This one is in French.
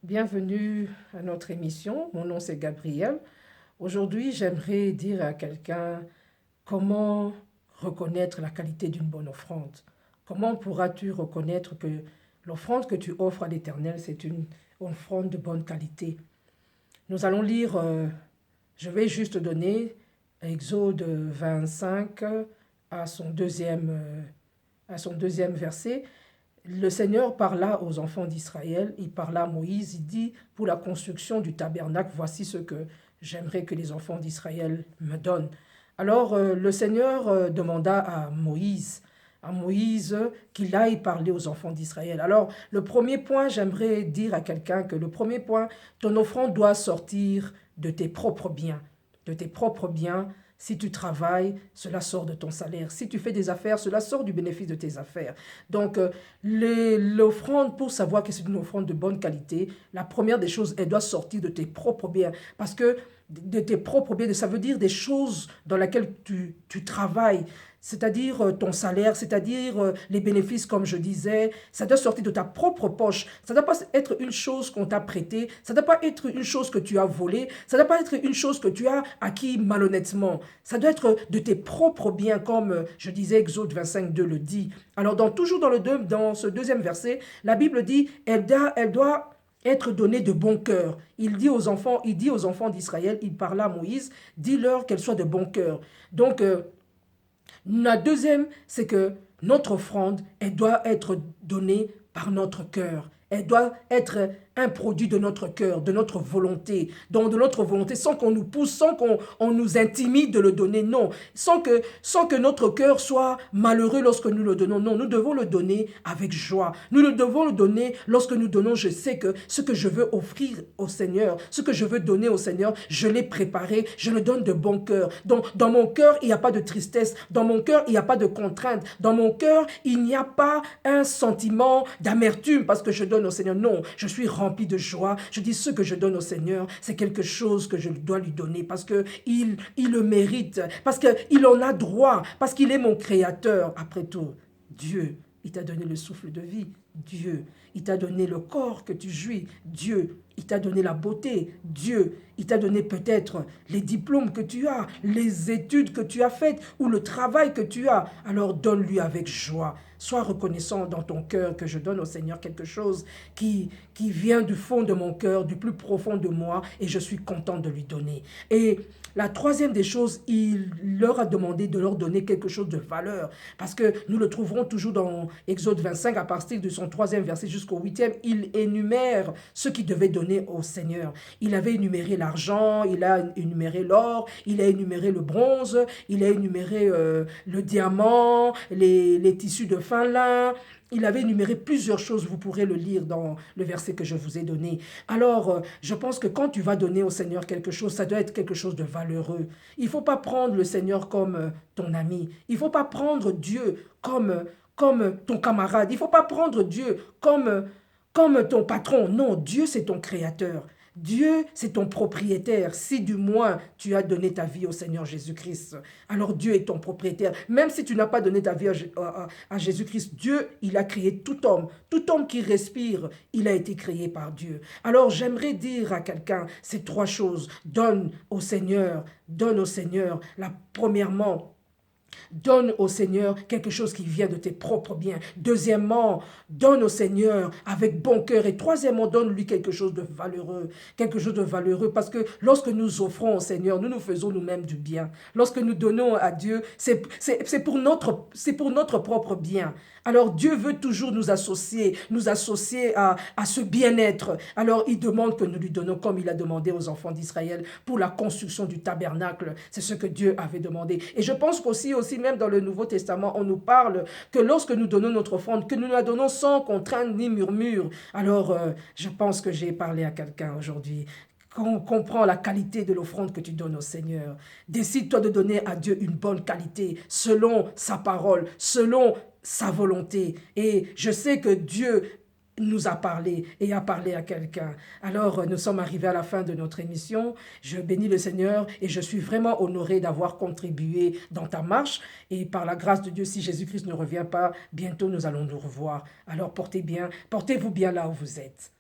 Bienvenue à notre émission. Mon nom c'est Gabriel. Aujourd'hui, j'aimerais dire à quelqu'un comment reconnaître la qualité d'une bonne offrande. Comment pourras-tu reconnaître que l'offrande que tu offres à l'Éternel, c'est une offrande de bonne qualité? Nous allons lire, je vais juste donner Exode 25 à son deuxième verset. Le Seigneur parla aux enfants d'Israël, il parla à Moïse, il dit, pour la construction du tabernacle, voici ce que j'aimerais que les enfants d'Israël me donnent. Alors le Seigneur demanda à Moïse qu'il aille parler aux enfants d'Israël. Alors le premier point, j'aimerais dire à quelqu'un que le premier point, ton offrande doit sortir de tes propres biens, de tes propres biens. Si tu travailles, cela sort de ton salaire. Si tu fais des affaires, cela sort du bénéfice de tes affaires. Donc, l'offrande, pour savoir que c'est une offrande de bonne qualité, la première des choses, elle doit sortir de tes propres biens. Parce que de tes propres biens, ça veut dire des choses dans lesquelles tu travailles, c'est-à-dire ton salaire, c'est-à-dire les bénéfices, comme je disais, ça doit sortir de ta propre poche. Ça ne doit pas être une chose qu'on t'a prêtée, ça ne doit pas être une chose que tu as volée, ça ne doit pas être une chose que tu as acquis malhonnêtement. Ça doit être de tes propres biens, comme je disais, Exode 25, 2 le dit. Alors, toujours dans ce deuxième verset, la Bible dit, elle doit être donnée de bon cœur. Il dit aux enfants d'Israël, il parla à Moïse, dis-leur qu'elle soit de bon cœur. Donc, la deuxième, c'est que notre offrande, elle doit être donnée par notre cœur. Elle doit être un produit de notre cœur, de notre volonté, donc de notre volonté, sans qu'on nous pousse, sans qu'on nous intimide de le donner, non. Sans que notre cœur soit malheureux lorsque nous le donnons, non. Nous devons le donner avec joie. Nous le devons le donner lorsque nous donnons, je sais que ce que je veux offrir au Seigneur, ce que je veux donner au Seigneur, je l'ai préparé, je le donne de bon cœur. Donc, dans mon cœur, il n'y a pas de tristesse. Dans mon cœur, il n'y a pas de contrainte. Dans mon cœur, il n'y a pas un sentiment d'amertume parce que je donne au Seigneur. Non, je suis rempli de joie. Je dis ce que je donne au Seigneur, c'est quelque chose que je dois lui donner parce qu'il le mérite, parce qu'il en a droit, parce qu'il est mon créateur. Après tout, Dieu, il t'a donné le souffle de vie. Dieu, il t'a donné le corps que tu jouis. Dieu, il t'a donné la beauté. Dieu, il t'a donné peut-être les diplômes que tu as, les études que tu as faites ou le travail que tu as. Alors donne-lui avec joie. Sois reconnaissant dans ton cœur que je donne au Seigneur quelque chose qui vient du fond de mon cœur, du plus profond de moi, et je suis content de lui donner. Et la troisième des choses, il leur a demandé de leur donner quelque chose de valeur, parce que nous le trouverons toujours dans Exode 25, à partir de son troisième verset jusqu'au huitième, il énumère ce qu'il devait donner au Seigneur. Il avait énuméré l'argent, il a énuméré l'or, il a énuméré le bronze, il a énuméré le diamant, les tissus de fin lin. Il avait énuméré plusieurs choses, vous pourrez le lire dans le verset que je vous ai donné. Alors, je pense que quand tu vas donner au Seigneur quelque chose, ça doit être quelque chose de valeureux. Il ne faut pas prendre le Seigneur comme ton ami. Il ne faut pas prendre Dieu comme ton camarade. Il ne faut pas prendre Dieu comme ton patron. Non, Dieu, c'est ton créateur. Dieu, c'est ton propriétaire. Si du moins tu as donné ta vie au Seigneur Jésus-Christ, alors Dieu est ton propriétaire. Même si tu n'as pas donné ta vie à Jésus-Christ, Dieu, il a créé tout homme. Tout homme qui respire, il a été créé par Dieu. Alors j'aimerais dire à quelqu'un ces trois choses. Donne au Seigneur, premièrement, donne au Seigneur quelque chose qui vient de tes propres biens. Deuxièmement, donne au Seigneur avec bon cœur. Et troisièmement, donne-lui quelque chose de valeureux. Quelque chose de valeureux parce que lorsque nous offrons au Seigneur, nous nous faisons nous-mêmes du bien. Lorsque nous donnons à Dieu, c'est pour notre propre bien. Alors Dieu veut toujours nous associer à ce bien-être. Alors il demande que nous lui donnons comme il a demandé aux enfants d'Israël pour la construction du tabernacle. C'est ce que Dieu avait demandé. Et je pense qu'aussi même dans le Nouveau Testament, on nous parle que lorsque nous donnons notre offrande, que nous la donnons sans contrainte ni murmure. Alors je pense que j'ai parlé à quelqu'un aujourd'hui. Quand on comprend la qualité de l'offrande que tu donnes au Seigneur, décide-toi de donner à Dieu une bonne qualité, selon sa parole, selon sa volonté. Et je sais que Dieu nous a parlé et a parlé à quelqu'un. Alors, nous sommes arrivés à la fin de notre émission. Je bénis le Seigneur et je suis vraiment honoré d'avoir contribué dans ta marche. Et par la grâce de Dieu, si Jésus-Christ ne revient pas, bientôt nous allons nous revoir. Alors, portez-vous bien là où vous êtes.